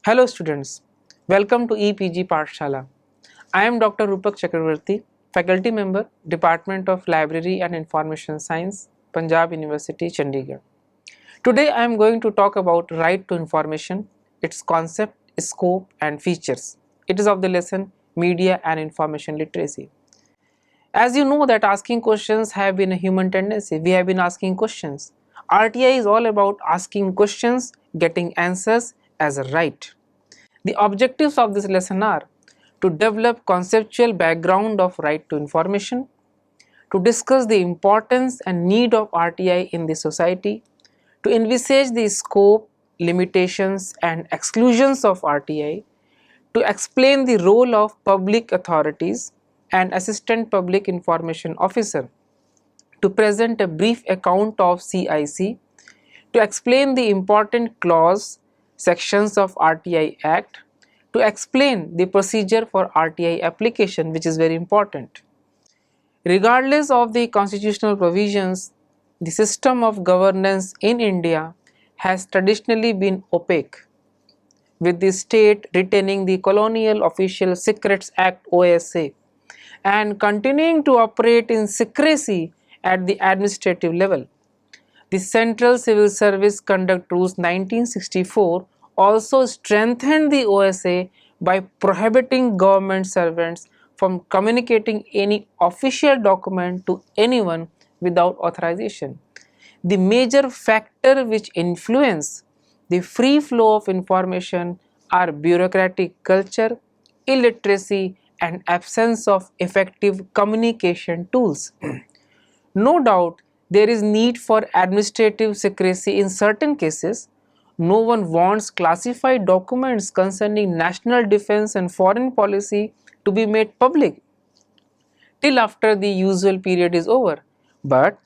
Hello students, welcome to EPG Pathshala. I am Dr. Rupak Chakravarti, faculty member, Department of Library and Information Science, Punjab University, Chandigarh. Today I am going to talk about right to information, its concept, scope and features. It is of the lesson Media and Information Literacy. As you know that asking questions have been a human tendency, we have been asking questions. RTI is all about asking questions, getting answers as a right. The objectives of this lesson are to develop conceptual background of right to information, to discuss the importance and need of RTI in the society, to envisage the scope, limitations and exclusions of RTI, to explain the role of public authorities and Assistant Public Information Officer, to present a brief account of CIC, to explain the important clause sections of RTI Act, to explain the procedure for RTI application, which is very important. Regardless of the constitutional provisions, the system of governance in India has traditionally been opaque, with the state retaining the Colonial Official Secrets Act OSA and continuing to operate in secrecy at the administrative level. The Central Civil Service Conduct Rules 1964 also strengthened the OSA by prohibiting government servants from communicating any official document to anyone without authorization. The major factor which influence the free flow of information are bureaucratic culture, illiteracy and absence of effective communication tools. No doubt there is need for administrative secrecy in certain cases. No one wants classified documents concerning national defense and foreign policy to be made public till after the usual period is over. But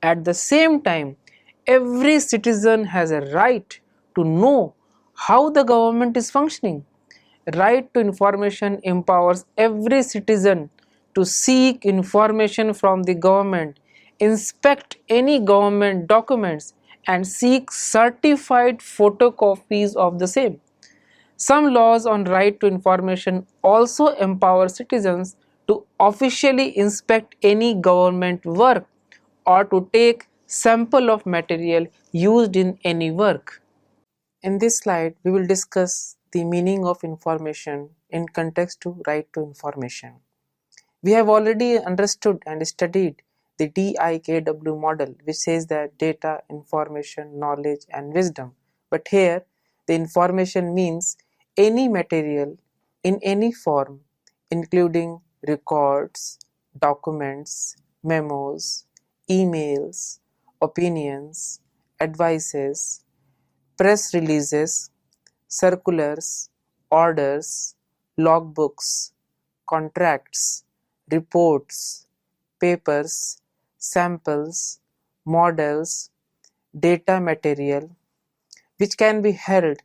at the same time, every citizen has a right to know how the government is functioning. Right to information empowers every citizen to seek information from the government, inspect any government documents and seek certified photocopies of the same. Some laws on right to information also empower citizens to officially inspect any government work or to take sample of material used in any work. In this slide, we will discuss the meaning of information in context to right to information. We have already understood and studied the DIKW model, which says that data, information, knowledge and wisdom. But here the information means any material in any form, including records, documents, memos, emails, opinions, advices, press releases, circulars, orders, logbooks, contracts, reports, papers, samples, models, data material, which can be held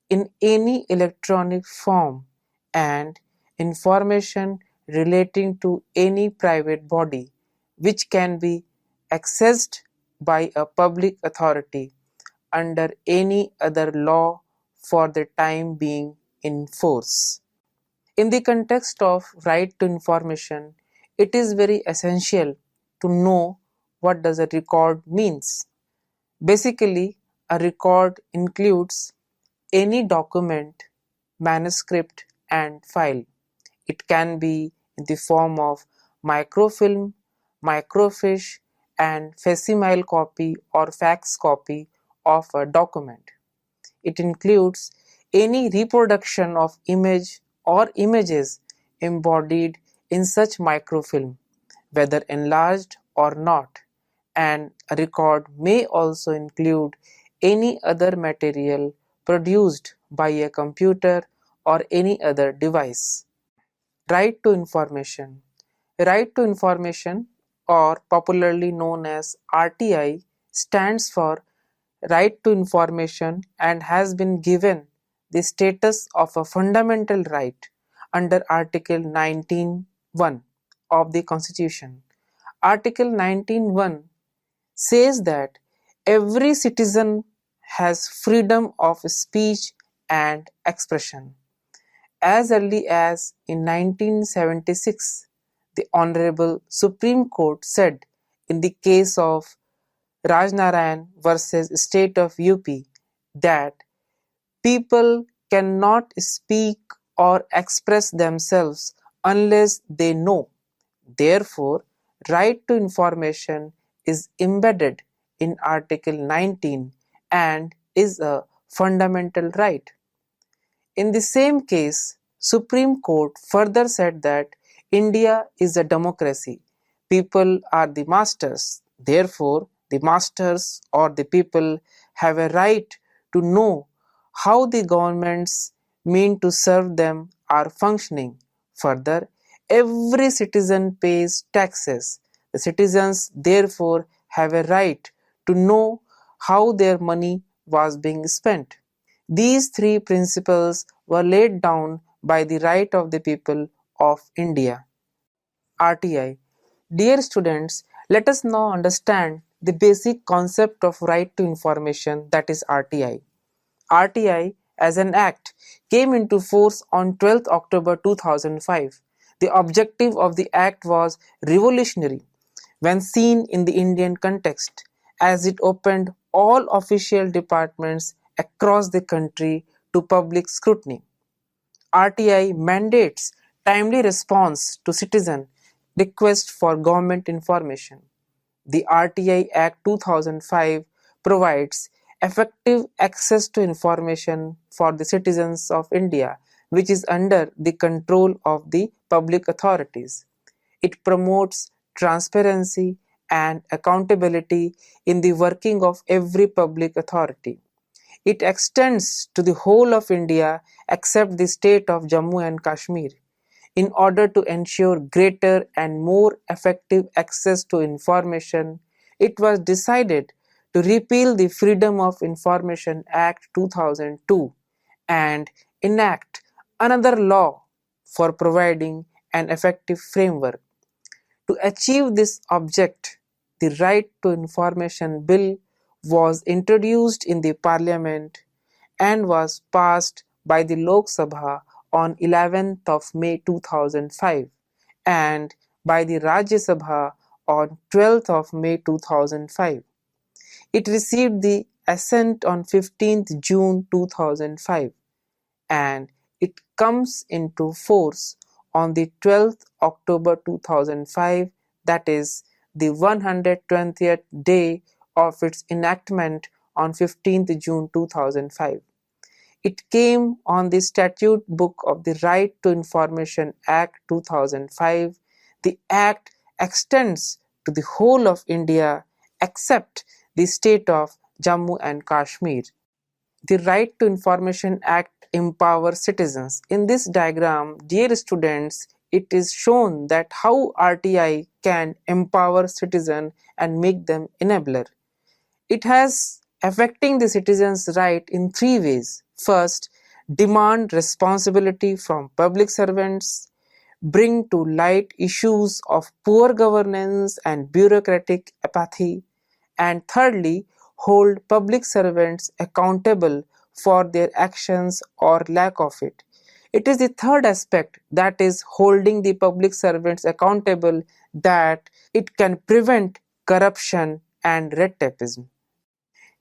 in any electronic form, and information relating to any private body, which can be accessed by a public authority under any other law for the time being in force. In the context of right to information, it is very essential to know what does a record means. Basically, a record includes any document, manuscript and file. It can be in the form of microfilm, microfiche and facsimile copy or fax copy of a document. It includes any reproduction of image or images embodied in such microfilm, whether enlarged or not, and a record may also include any other material produced by a computer or any other device. Right to information. Right to information, or popularly known as RTI, stands for Right to Information and has been given the status of a fundamental right under Article 19(1) of the Constitution. Article 19(1) says that every citizen has freedom of speech and expression. As early as in 1976, the Honorable Supreme Court said in the case of Rajnarayan versus State of UP that people cannot speak or express themselves unless they know. Therefore, right to information is embedded in Article 19 and is a fundamental right. In the same case, Supreme Court further said that India is a democracy. People are the masters. Therefore, the masters or the people have a right to know how the governments mean to serve them are functioning. Further, every citizen pays taxes. The citizens therefore have a right to know how their money was being spent. These three principles were laid down by the right of the people of India. RTI. Dear students, let us now understand the basic concept of right to information, that is RTI. RTI as an act came into force on 12th October 2005. The objective of the act was revolutionary when seen in the Indian context, as it opened all official departments across the country to public scrutiny. RTI mandates timely response to citizen requests for government information. The RTI Act 2005 provides effective access to information for the citizens of India, which is under the control of the public authorities. It promotes transparency and accountability in the working of every public authority. It extends to the whole of India except the state of Jammu and Kashmir. In order to ensure greater and more effective access to information, it was decided to repeal the Freedom of Information Act 2002 and enact another law for providing an effective framework. To achieve this object, the Right to Information Bill was introduced in the Parliament and was passed by the Lok Sabha on 11th of May 2005 and by the Rajya Sabha on 12th of May 2005. It received the assent on 15th June 2005 and it comes into force on the 12th October 2005, that is the 120th day of its enactment on 15th June 2005. It came on the Statute Book of the Right to Information Act 2005. The Act extends to the whole of India except the state of Jammu and Kashmir. The Right to Information Act empowers citizens. In this diagram, dear students, it is shown that how RTI can empower citizens and make them enabler. It has affecting the citizens' right in three ways. First, demand responsibility from public servants, bring to light issues of poor governance and bureaucratic apathy, and thirdly, hold public servants accountable for their actions or lack of it. It is the third aspect, that is holding the public servants accountable, that it can prevent corruption and red tapeism.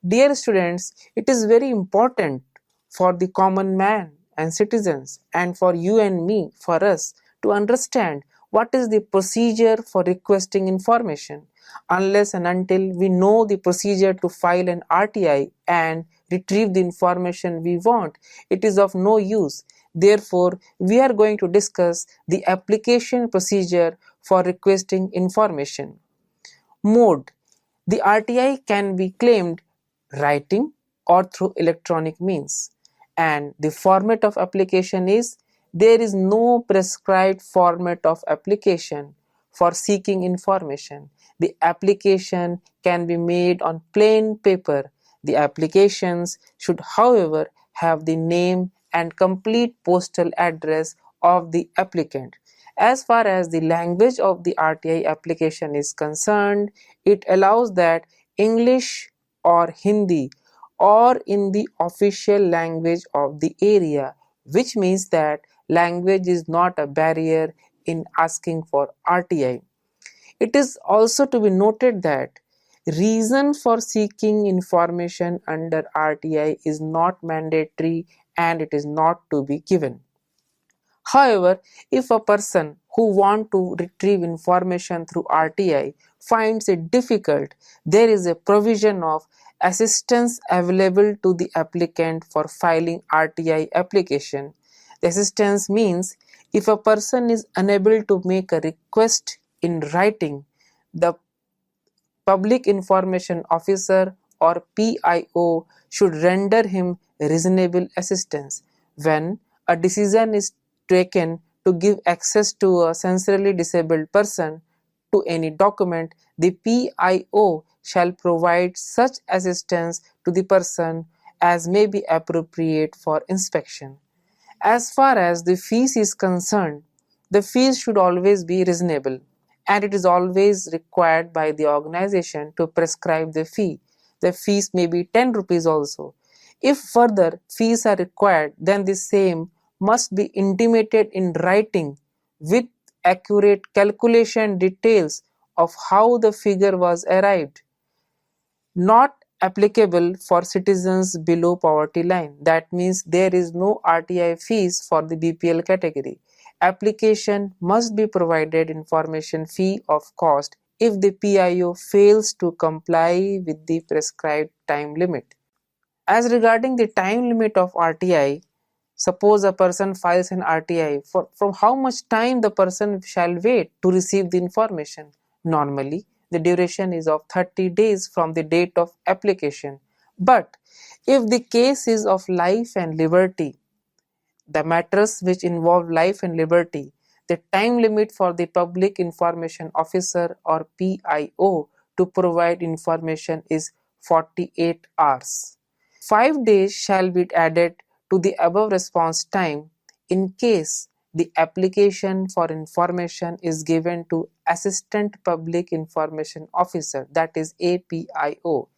Dear students, it is very important for the common man and citizens and for you and me, for us, to understand what is the procedure for requesting information. Unless and until we know the procedure to file an RTI and retrieve the information we want, it is of no use. Therefore, we are going to discuss the application procedure for requesting information. Mode. The RTI can be claimed writing or through electronic means, and the format of application is, there is no prescribed format of application for seeking information. The application can be made on plain paper. The applications should, however, have the name and complete postal address of the applicant. As far as the language of the RTI application is concerned, it allows that English or Hindi or in the official language of the area, which means that language is not a barrier in asking for RTI. It is also to be noted that reason for seeking information under RTI is not mandatory and it is not to be given. However, if a person who wants to retrieve information through RTI finds it difficult, there is a provision of assistance available to the applicant for filing RTI application. The assistance means if a person is unable to make a request in writing, the Public Information Officer or PIO should render him reasonable assistance. When a decision is taken to give access to a sensorily disabled person to any document, the PIO shall provide such assistance to the person as may be appropriate for inspection. As far as the fees is concerned, the fees should always be reasonable and it is always required by the organization to prescribe the fee. The fees may be 10 rupees also. If further fees are required, then the same must be intimated in writing with accurate calculation details of how the figure was arrived. Not applicable for citizens below poverty line. That means there is no RTI fees for the BPL category. Application must be provided information fee of cost if the PIO fails to comply with the prescribed time limit. As regarding the time limit of RTI, suppose a person files an RTI, from how much time the person shall wait to receive the information? Normally, the duration is of 30 days from the date of application. But if the case is of life and liberty, the matters which involve life and liberty, the time limit for the Public Information Officer or PIO to provide information is 48 hours. 5 days shall be added to the above response time in case the application for information is given to Assistant Public Information Officer, that is APIO.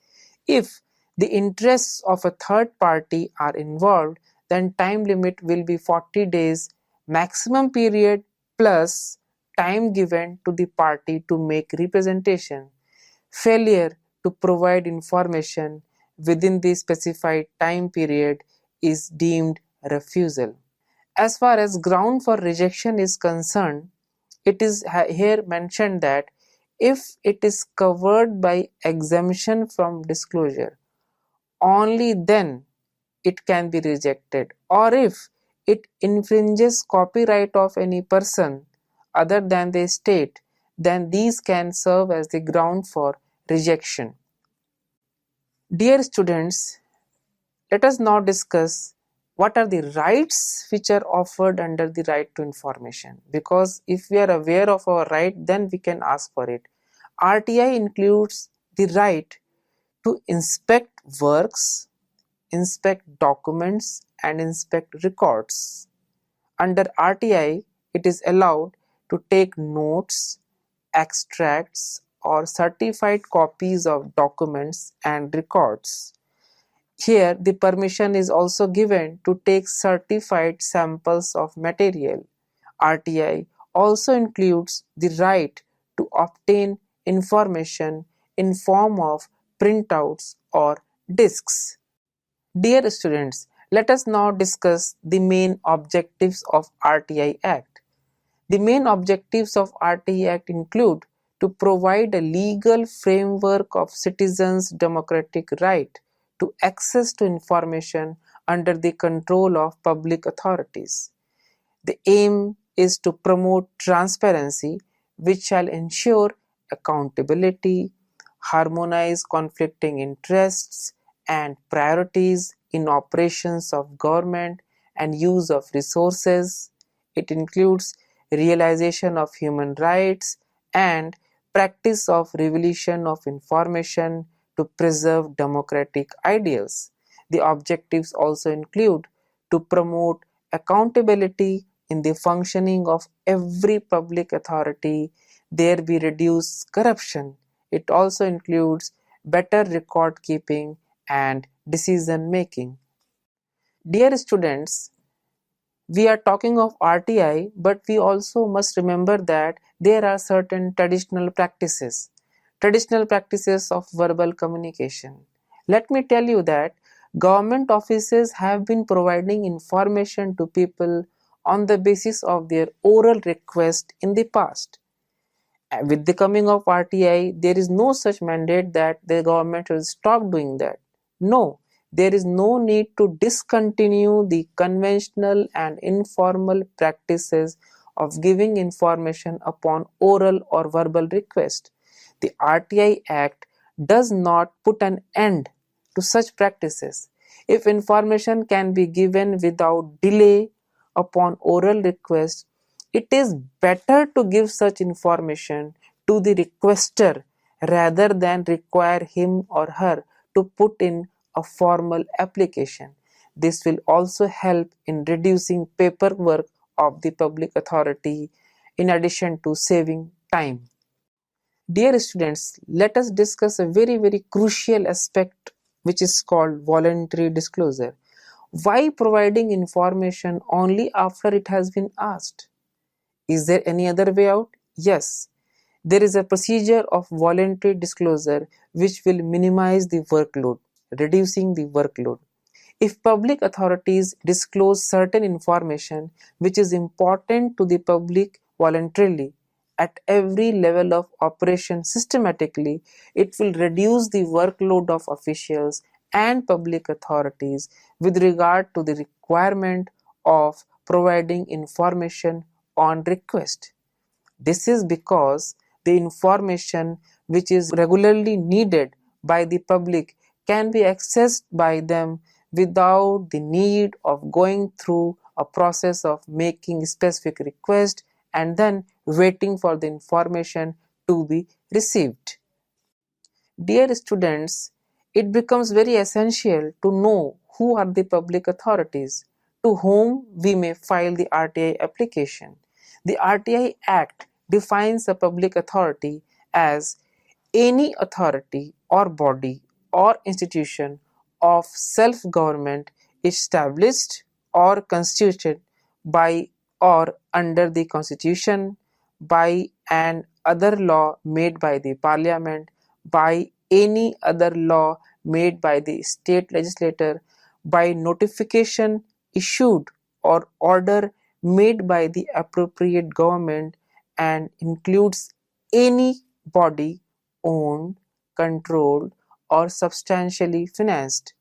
If the interests of a third party are involved, then time limit will be 40 days maximum period plus time given to the party to make representation. Failure to provide information within the specified time period is deemed refusal. As far as ground for rejection is concerned, it is here mentioned that if it is covered by exemption from disclosure, only then it can be rejected, or if it infringes copyright of any person other than the state, then these can serve as the ground for rejection. Dear students, let us now discuss what are the rights which are offered under the right to information, because if we are aware of our right, then we can ask for it. RTI includes the right to inspect works, inspect documents and inspect records. Under RTI, it is allowed to take notes, extracts or certified copies of documents and records. Here, the permission is also given to take certified samples of material. RTI also includes the right to obtain information in form of printouts or discs. Dear students, let us now discuss the main objectives of RTI Act. The main objectives of RTI Act include to provide a legal framework of citizens' democratic right to access to information under the control of public authorities. The aim is to promote transparency, which shall ensure accountability, harmonize conflicting interests and priorities in operations of government and use of resources. It includes realization of human rights and practice of revelation of information to preserve democratic ideals. The objectives also include to promote accountability in the functioning of every public authority, there be reduced corruption. It also includes better record keeping and decision making. Dear students, we are talking of RTI, but we also must remember that there are certain traditional practices of verbal communication. Let me tell you that government offices have been providing information to people on the basis of their oral request in the past. With the coming of RTI, there is no such mandate that the government will stop doing that. No, there is no need to discontinue the conventional and informal practices of giving information upon oral or verbal request. The RTI Act does not put an end to such practices. If information can be given without delay upon oral request, it is better to give such information to the requester rather than require him or her to put in a formal application. This will also help in reducing paperwork of the public authority in addition to saving time. Dear students, let us discuss a very crucial aspect which is called voluntary disclosure. Why providing information only after it has been asked? Is there any other way out? Yes. There is a procedure of voluntary disclosure which will minimize the workload, reducing the workload. If public authorities disclose certain information which is important to the public voluntarily at every level of operation systematically, it will reduce the workload of officials and public authorities with regard to the requirement of providing information on request. This is because the information which is regularly needed by the public can be accessed by them without the need of going through a process of making specific request and then waiting for the information to be received. Dear students, it becomes very essential to know who are the public authorities to whom we may file the RTI application. The RTI Act defines a public authority as any authority or body or institution of self-government established or constituted by or under the Constitution, by an other law made by the Parliament, by any other law made by the state legislature, by notification issued or order made by the appropriate government, and includes any body owned, controlled, or substantially financed.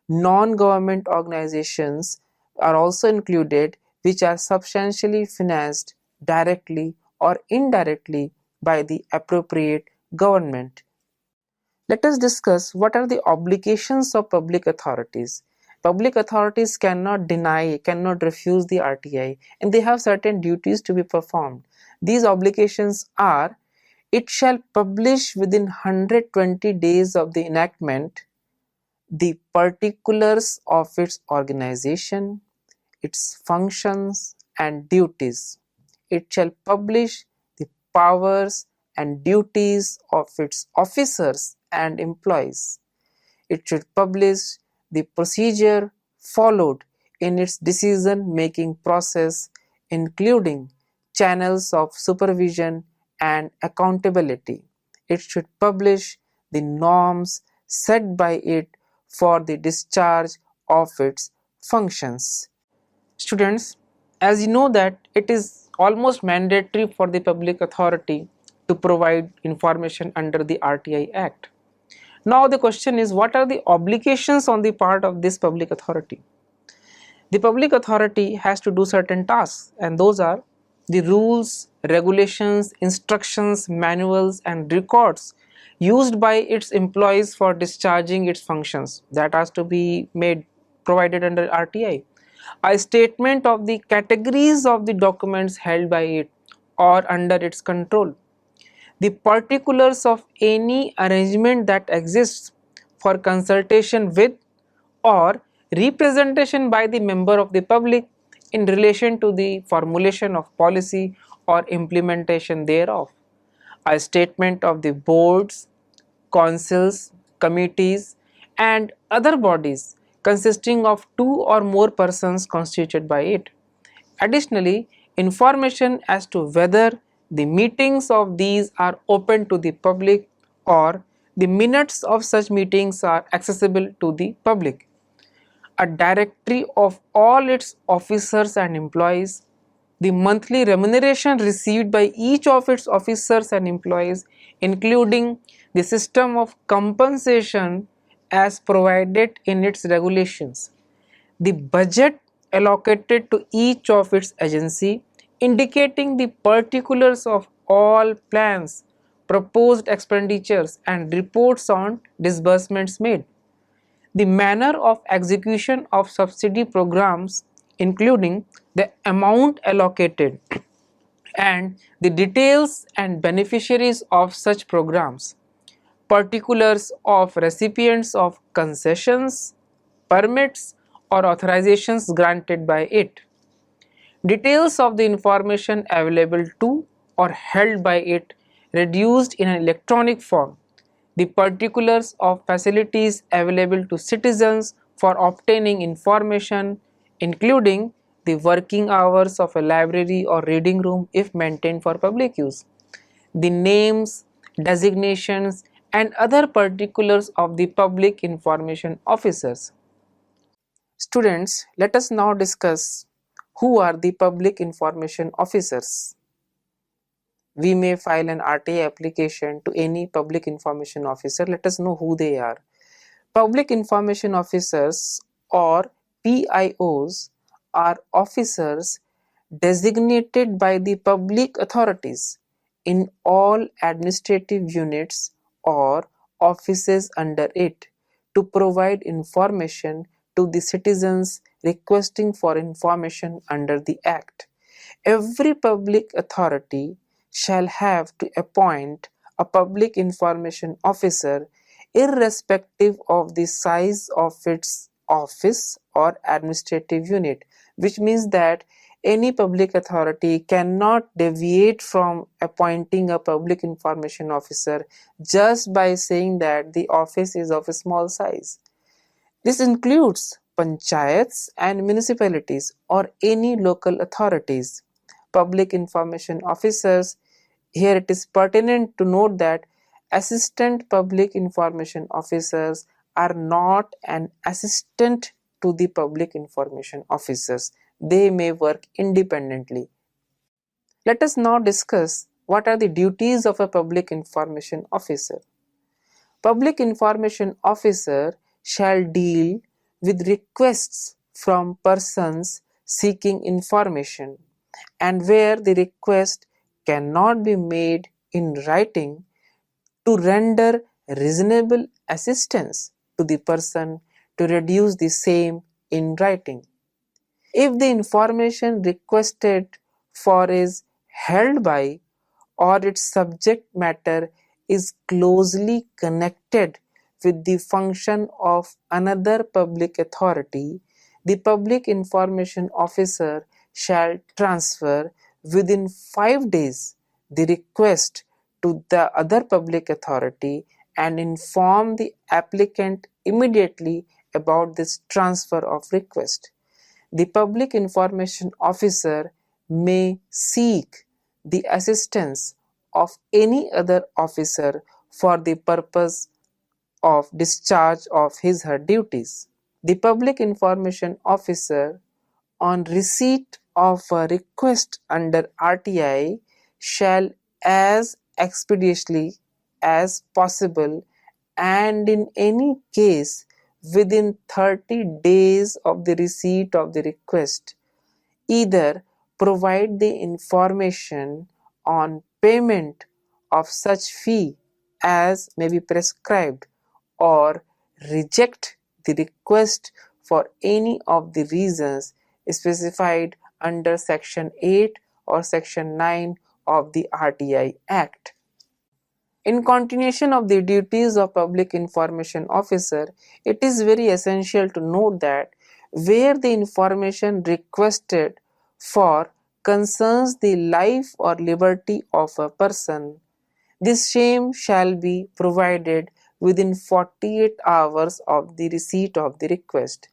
Non-government organizations are also included, which are substantially financed directly or indirectly by the appropriate government. Let us discuss what are the obligations of public authorities. Public authorities cannot deny, cannot refuse the RTI, and they have certain duties to be performed. These obligations are: it shall publish within 120 days of the enactment the particulars of its organization, its functions and duties. It shall publish the powers and duties of its officers and employees. It should publish the procedure followed in its decision-making process, including channels of supervision and accountability. It should publish the norms set by it for the discharge of its functions. Students, as you know that it is almost mandatory for the public authority to provide information under the RTI Act. Now the question is, what are the obligations on the part of this public authority? The public authority has to do certain tasks, and those are the rules, regulations, instructions, manuals and records used by its employees for discharging its functions. That has to be provided under RTI. A statement of the categories of the documents held by it or under its control. The particulars of any arrangement that exists for consultation with or representation by the member of the public in relation to the formulation of policy or implementation thereof. A statement of the boards, councils, committees and other bodies consisting of two or more persons constituted by it. Additionally, information as to whether the meetings of these are open to the public or the minutes of such meetings are accessible to the public. A directory of all its officers and employees, the monthly remuneration received by each of its officers and employees, including the system of compensation as provided in its regulations, the budget allocated to each of its agency, indicating the particulars of all plans, proposed expenditures and reports on disbursements made, the manner of execution of subsidy programs, including the amount allocated and the details and beneficiaries of such programs, particulars of recipients of concessions, permits or authorizations granted by it, details of the information available to or held by it reduced in an electronic form, the particulars of facilities available to citizens for obtaining information, including the working hours of a library or reading room if maintained for public use, the names, designations, and other particulars of the public information officers. Students, let us now discuss who are the public information officers. We may file an RTA application to any public information officer. Let us know who they are. Public information officers or PIOs are officers designated by the public authorities in all administrative units or offices under it to provide information to the citizens requesting for information under the Act. Every public authority shall have to appoint a public information officer irrespective of the size of its office or administrative unit, which means that any public authority cannot deviate from appointing a public information officer just by saying that the office is of a small size. This includes panchayats and municipalities or any local authorities. Public information officers, here it is pertinent to note that assistant public information officers are not an assistant to the public information officers. They may work independently. Let us now discuss what are the duties of a public information officer. Public information officer shall deal with requests from persons seeking information, and where the request cannot be made in writing, to render reasonable assistance to the person to reduce the same in writing. If the information requested for is held by or its subject matter is closely connected with the function of another public authority, the public information officer shall transfer within 5 days the request to the other public authority and inform the applicant immediately about this transfer of request. The public information officer may seek the assistance of any other officer for the purpose of discharge of his or her duties. The public information officer, on receipt of a request under RTI, shall as expeditiously as possible and in any case within 30 days of the receipt of the request, either provide the information on payment of such fee as may be prescribed, or reject the request for any of the reasons specified under Section 8 or Section 9 of the RTI Act. In continuation of the duties of public information officer, it is very essential to note that where the information requested for concerns the life or liberty of a person, this same shall be provided within 48 hours of the receipt of the request.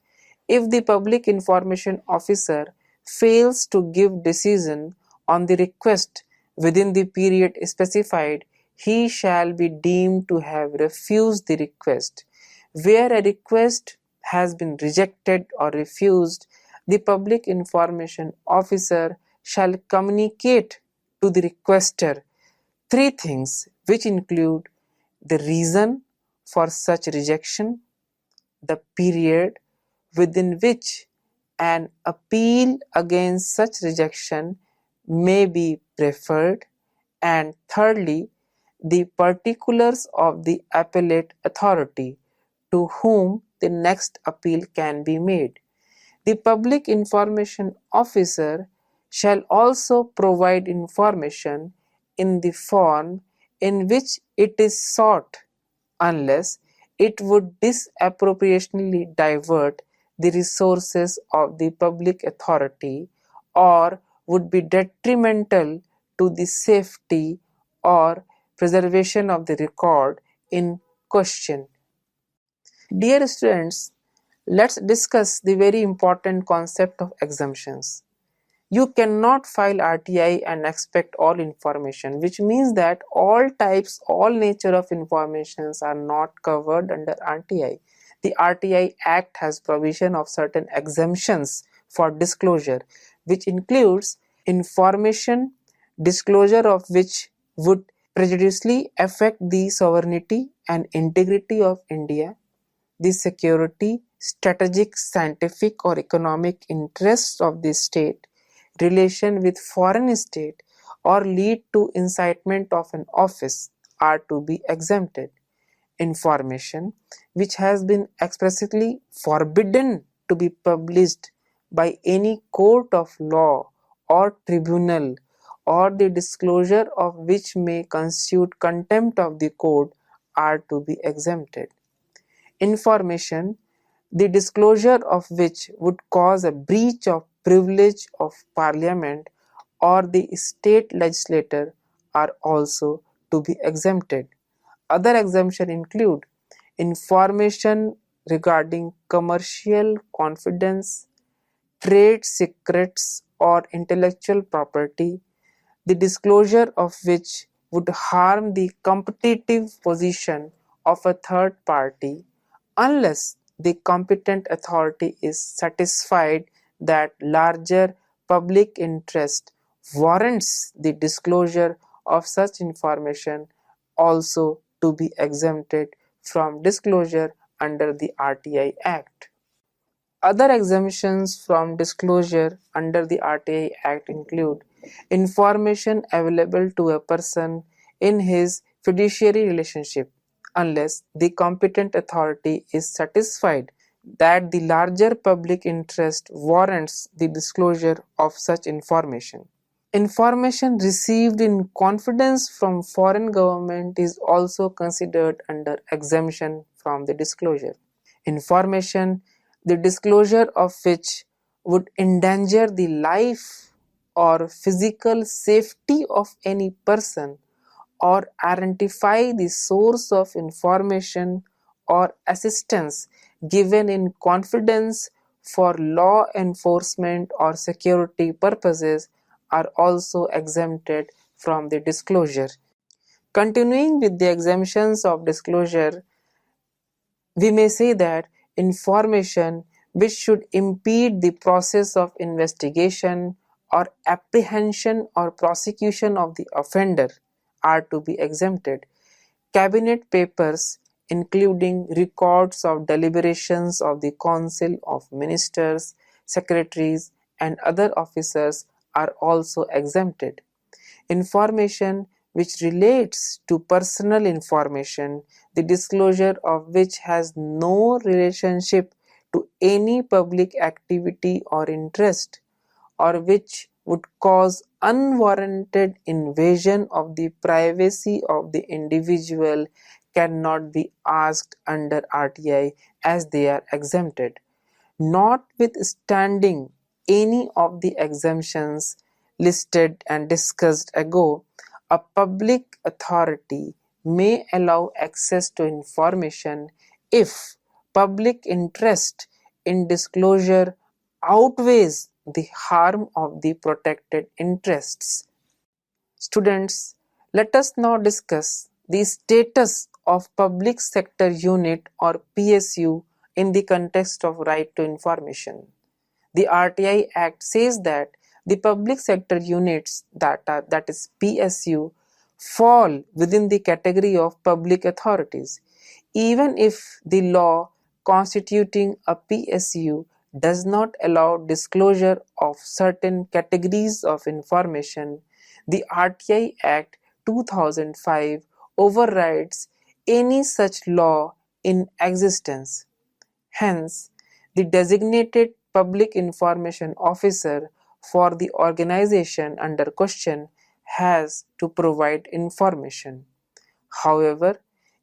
If the public information officer fails to give decision on the request within the period specified, he shall be deemed to have refused the request. Where a request has been rejected or refused, the public information officer shall communicate to the requester three things, which include the reason for such rejection, the period within which an appeal against such rejection may be preferred, and thirdly, the particulars of the appellate authority to whom the next appeal can be made. The public information officer shall also provide information in the form in which it is sought, unless it would disproportionately divert the resources of the public authority or would be detrimental to the safety or preservation of the record in question. Dear students, let's discuss the very important concept of exemptions. You cannot file RTI and expect all information, which means that all types, all nature of informations are not covered under RTI. The RTI Act has provision of certain exemptions for disclosure, which includes information disclosure of which would prejudicially affect the sovereignty and integrity of India, the security, strategic, scientific or economic interests of the state, relation with foreign state, or lead to incitement of an office are to be exempted. Information which has been expressly forbidden to be published by any court of law or tribunal, or the disclosure of which may constitute contempt of the court, are to be exempted. Information, the disclosure of which would cause a breach of privilege of Parliament or the state legislature, are also to be exempted. Other exemptions include information regarding commercial confidence, trade secrets or intellectual property, the disclosure of which would harm the competitive position of a third party, unless the competent authority is satisfied that larger public interest warrants the disclosure of such information, also to be exempted from disclosure under the RTI Act. Other exemptions from disclosure under the RTI Act include information available to a person in his fiduciary relationship, unless the competent authority is satisfied that the larger public interest warrants the disclosure of such information. Information received in confidence from foreign government is also considered under exemption from the disclosure. Information, the disclosure of which would endanger the life or physical safety of any person, or identify the source of information or assistance given in confidence for law enforcement or security purposes, are also exempted from the disclosure. Continuing with the exemptions of disclosure, we may say that information which should impede the process of investigation or apprehension or prosecution of the offender are to be exempted. Cabinet papers, including records of deliberations of the Council of Ministers, Secretaries, and other officers, are also exempted. Information which relates to personal information, the disclosure of which has no relationship to any public activity or interest, or which would cause unwarranted invasion of the privacy of the individual, cannot be asked under RTI, as they are exempted. Notwithstanding any of the exemptions listed and discussed ago, a public authority may allow access to information if public interest in disclosure outweighs the harm of the protected interests. Students, let us now discuss the status of Public Sector Unit or PSU in the context of right to information. The RTI Act says that the public sector units that is PSU fall within the category of public authorities. Even if the law constituting a PSU does not allow disclosure of certain categories of information, the RTI Act 2005 overrides any such law in existence. Hence, the designated public information officer for the organization under question has to provide information. However,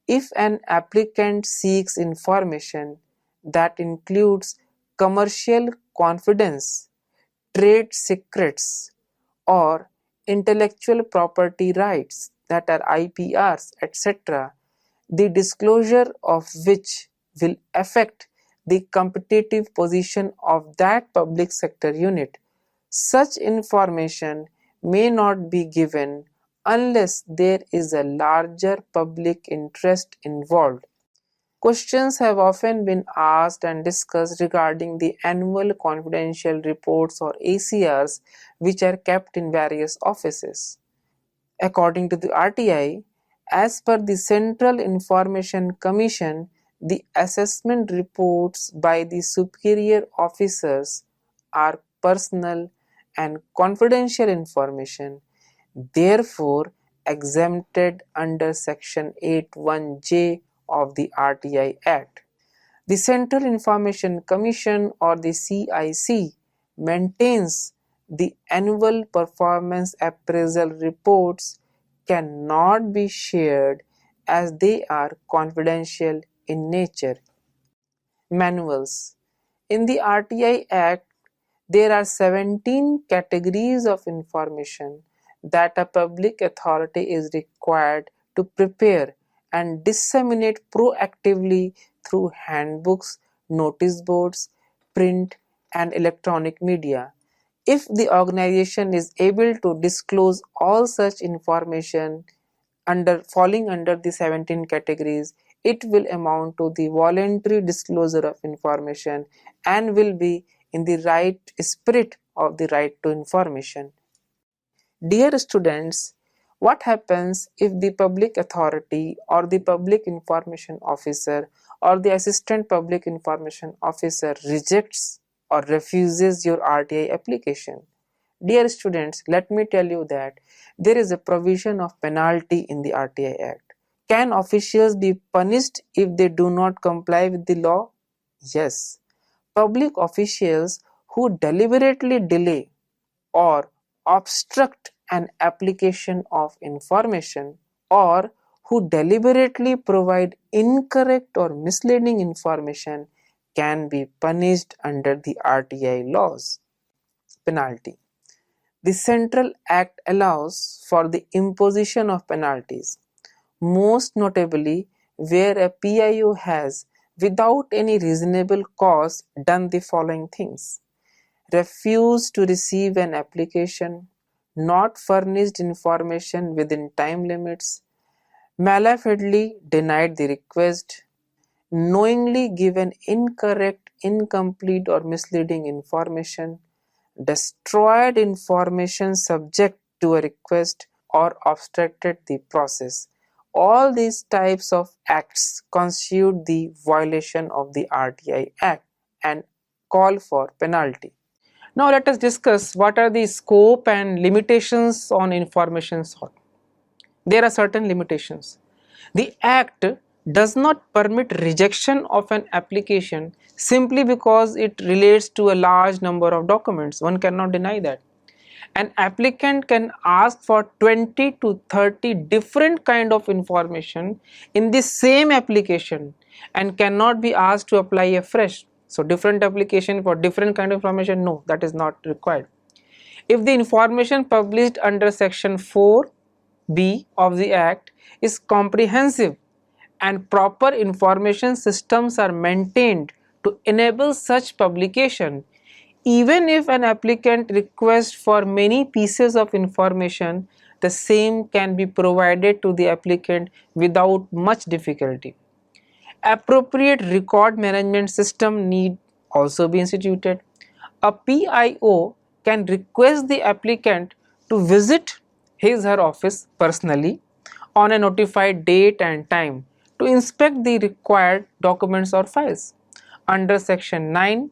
if an applicant seeks information that includes commercial confidence, trade secrets, or intellectual property rights that are IPRs, etc., the disclosure of which will affect the competitive position of that public sector unit, such information may not be given unless there is a larger public interest involved. Questions have often been asked and discussed regarding the annual confidential reports or ACRs which are kept in various offices. According to the RTI, as per the Central Information Commission, the assessment reports by the superior officers are personal and confidential information, therefore exempted under Section 81J of the RTI Act. The Central Information Commission or the CIC maintains the annual performance appraisal reports cannot be shared as they are confidential in nature. Manuals. In the RTI Act, there are 17 categories of information that a public authority is required to prepare and disseminate proactively through handbooks, notice boards, print, and electronic media. If the organization is able to disclose all such information falling under the 17 categories, it will amount to the voluntary disclosure of information and will be in the right spirit of the right to information. Dear students, what happens if the public authority or the public information officer or the assistant public information officer rejects or refuses your RTI application? Dear students, let me tell you that there is a provision of penalty in the RTI Act. Can officials be punished if they do not comply with the law? Yes. Public officials who deliberately delay or obstruct an application of information or who deliberately provide incorrect or misleading information can be punished under the RTI laws. Penalty. The Central Act allows for the imposition of penalties, most notably where a PIO has, without any reasonable cause, done the following things: refused to receive an application, not furnished information within time limits, malafidly denied the request, knowingly given incorrect, incomplete, or misleading information, destroyed information subject to a request, or obstructed the process. All these types of acts constitute the violation of the RTI Act and call for penalty. Now let us discuss what are the scope and limitations on information sought. There are certain limitations. The Act does not permit rejection of an application simply because it relates to a large number of documents. One cannot deny that. An applicant can ask for 20 to 30 different kind of information in the same application and cannot be asked to apply afresh. So different application for different kind of information, no, that is not required. If the information published under section 4 B of the Act is comprehensive and proper information systems are maintained to enable such publication. Even if an applicant requests for many pieces of information, the same can be provided to the applicant without much difficulty. Appropriate record management system need also be instituted. A PIO can request the applicant to visit his/her office personally on a notified date and time to inspect the required documents or files. Under Section 9,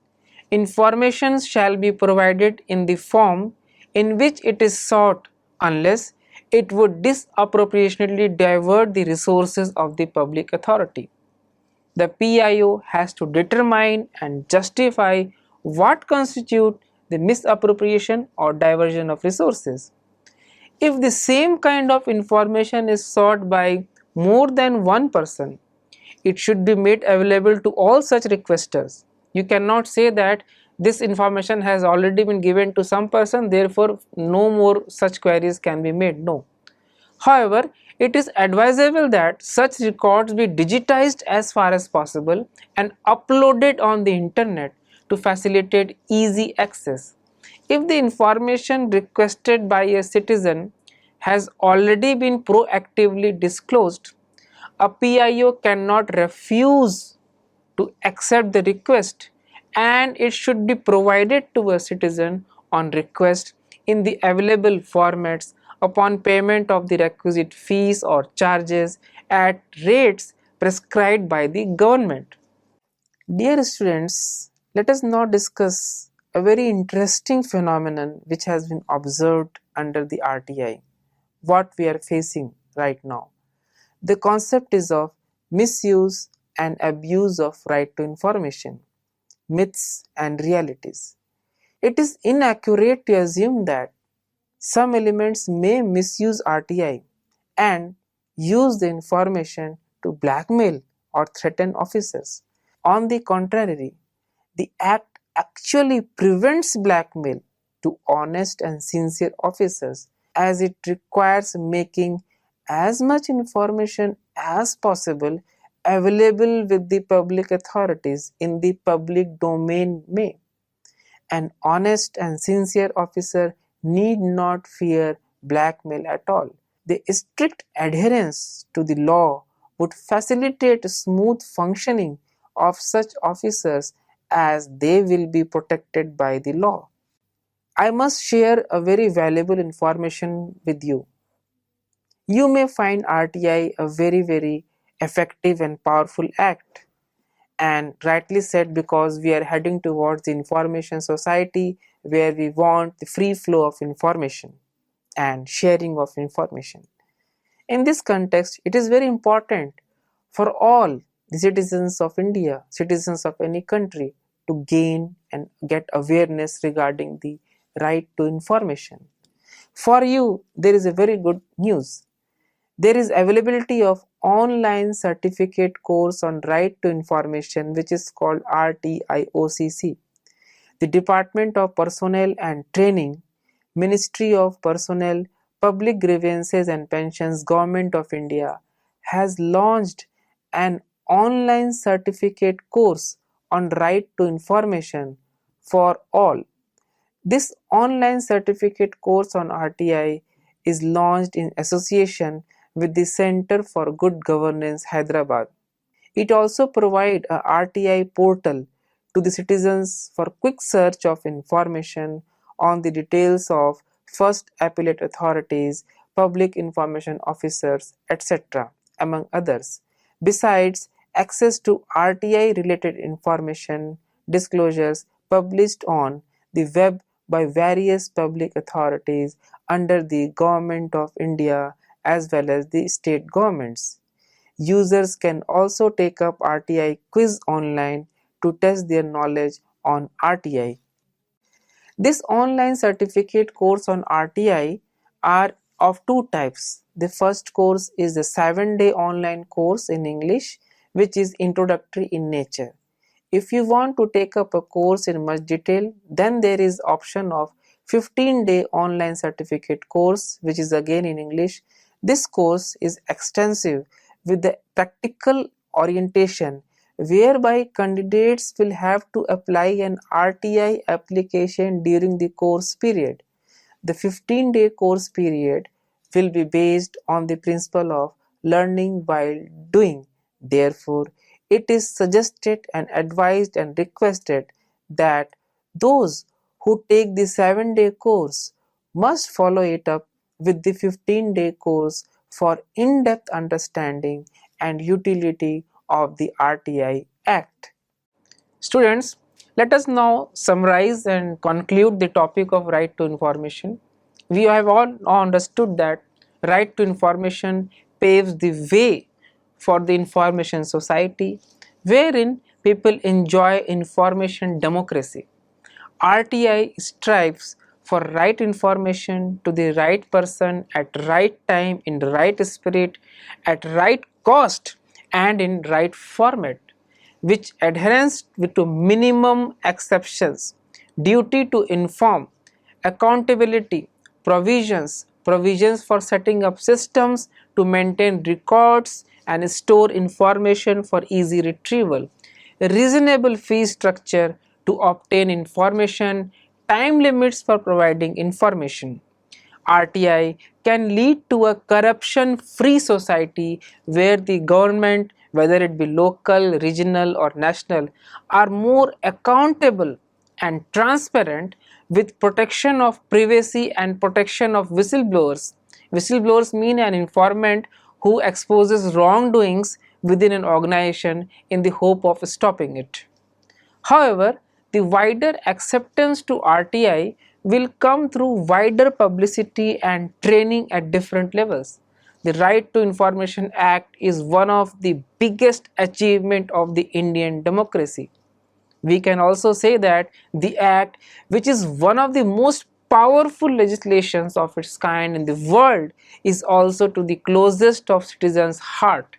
information shall be provided in the form in which it is sought unless it would disproportionately divert the resources of the public authority. The PIO has to determine and justify what constitutes the misappropriation or diversion of resources. If the same kind of information is sought by more than one person, it should be made available to all such requesters. You cannot say that this information has already been given to some person, therefore no more such queries can be made. No. However, it is advisable that such records be digitized as far as possible and uploaded on the internet to facilitate easy access. If the information requested by a citizen has already been proactively disclosed, a PIO cannot refuse to accept the request, and it should be provided to a citizen on request in the available formats upon payment of the requisite fees or charges at rates prescribed by the government. Dear students, let us now discuss a very interesting phenomenon which has been observed under the RTI, what we are facing right now. The concept is of misuse and abuse of right to information, myths and realities. It is inaccurate to assume that some elements may misuse RTI and use the information to blackmail or threaten officers. On the contrary, the Act actually prevents blackmail to honest and sincere officers, as it requires making as much information as possible available with the public authorities in the public domain. An honest and sincere officer need not fear blackmail at all. The strict adherence to the law would facilitate smooth functioning of such officers, as they will be protected by the law. I must share a very valuable information with you. You may find RTI a very effective and powerful act, and rightly said, because we are heading towards the information society where we want the free flow of information and sharing of information. In this context, it is very important for all the citizens of India, citizens of any country, to gain and get awareness regarding the right to information. For you, there is a very good news. There is availability of online certificate course on right to information, which is called RTIOCC. The Department of Personnel and Training, Ministry of Personnel, Public Grievances and Pensions, Government of India has launched an online certificate course on right to information for all. This online certificate course on RTI is launched in association with the Center for Good Governance, Hyderabad. It also provides a RTI portal to the citizens for quick search of information on the details of first appellate authorities, public information officers, etc., among others. Besides, access to RTI related information disclosures published on the web by various public authorities under the Government of India as well as the state governments. Users can also take up RTI quiz online to test their knowledge on RTI. This online certificate course on RTI are of two types. The first course is a 7-day online course in English, which is introductory in nature. If you want to take up a course in much detail, then there is option of 15-day online certificate course, which is again in English. This course is extensive with the practical orientation whereby candidates will have to apply an RTI application during the course period. The 15-day course period will be based on the principle of learning while doing. Therefore, it is suggested and advised and requested that those who take the 7-day course must follow it up with the 15-day course for in-depth understanding and utility of the RTI Act. Students, let us now summarize and conclude the topic of right to information. We have all understood that right to information paves the way for the information society wherein people enjoy information democracy. RTI strives for right information to the right person at right time in the right spirit at right cost and in right format, which adherence to minimum exceptions, duty to inform, accountability, provisions for setting up systems to maintain records and store information for easy retrieval, reasonable fee structure to obtain information, time limits for providing information. RTI can lead to a corruption-free society where the government, whether it be local, regional or national, are more accountable and transparent with protection of privacy and protection of whistleblowers. Whistleblowers mean an informant who exposes wrongdoings within an organization in the hope of stopping it. However, the wider acceptance to RTI will come through wider publicity and training at different levels. The Right to Information Act is one of the biggest achievement of the Indian democracy. We can also say that the Act, which is one of the most powerful legislations of its kind in the world, is also to the closest of citizens' heart.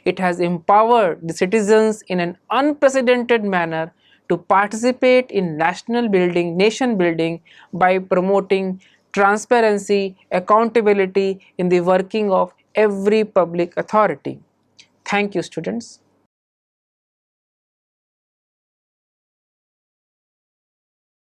It has empowered the citizens in an unprecedented manner to participate in nation building by promoting transparency, accountability in the working of every public authority. Thank you, students.